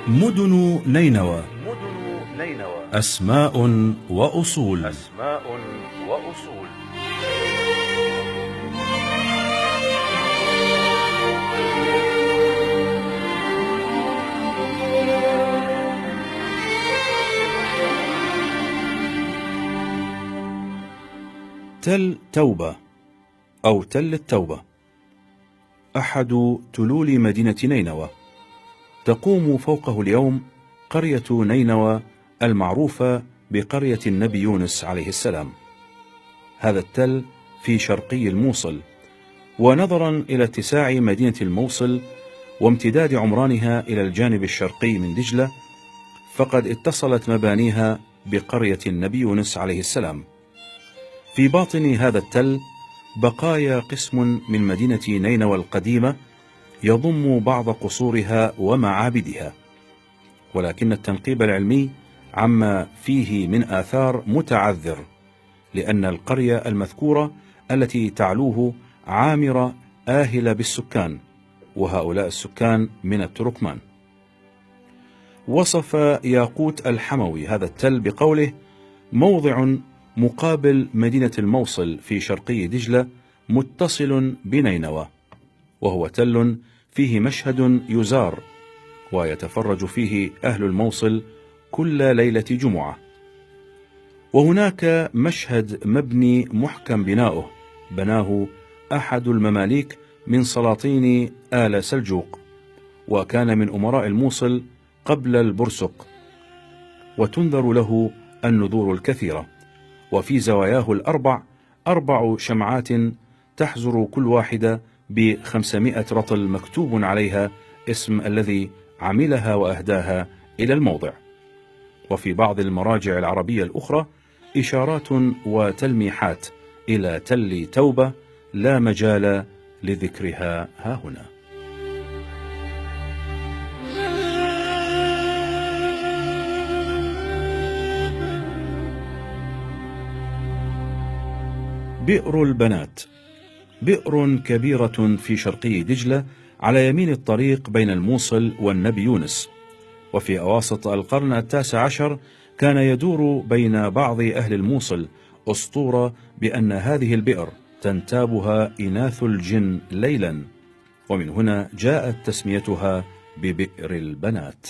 مدن نينوى أسماء وأصول. تل توبة أو تل التوبة أحد تلول مدينة نينوى، تقوم فوقه اليوم قرية نينوى المعروفة بقرية النبي يونس عليه السلام. هذا التل في شرقي الموصل، ونظرا إلى اتساع مدينة الموصل وامتداد عمرانها إلى الجانب الشرقي من دجلة، فقد اتصلت مبانيها بقرية النبي يونس عليه السلام. في باطن هذا التل بقايا قسم من مدينة نينوى القديمة يضم بعض قصورها ومعابدها، ولكن التنقيب العلمي عما فيه من آثار متعذر، لأن القرية المذكورة التي تعلوه عامرة آهلة بالسكان، وهؤلاء السكان من التركمان. وصف ياقوت الحموي هذا التل بقوله: موضع مقابل مدينة الموصل في شرقي دجلة متصل بنينوى، وهو تل فيه مشهد يزار ويتفرج فيه أهل الموصل كل ليلة جمعة. وهناك مشهد مبني محكم بناؤه، بناه أحد المماليك من سلاطين آل سلجوق، وكان من أمراء الموصل قبل البرسق، وتنذر له النذور الكثيرة. وفي زواياه الأربع 4 شمعات تحزر كل واحدة ب500 رطل مكتوب عليها اسم الذي عملها وأهداها إلى الموضع. وفي بعض المراجع العربية الأخرى إشارات وتلميحات إلى تل توبة لا مجال لذكرها هاهنا. بئر البنات، بئر كبيرة في شرقي دجلة على يمين الطريق بين الموصل والنبي يونس. وفي أواسط القرن ال19 كان يدور بين بعض أهل الموصل أسطورة بأن هذه البئر تنتابها إناث الجن ليلا، ومن هنا جاءت تسميتها ببئر البنات.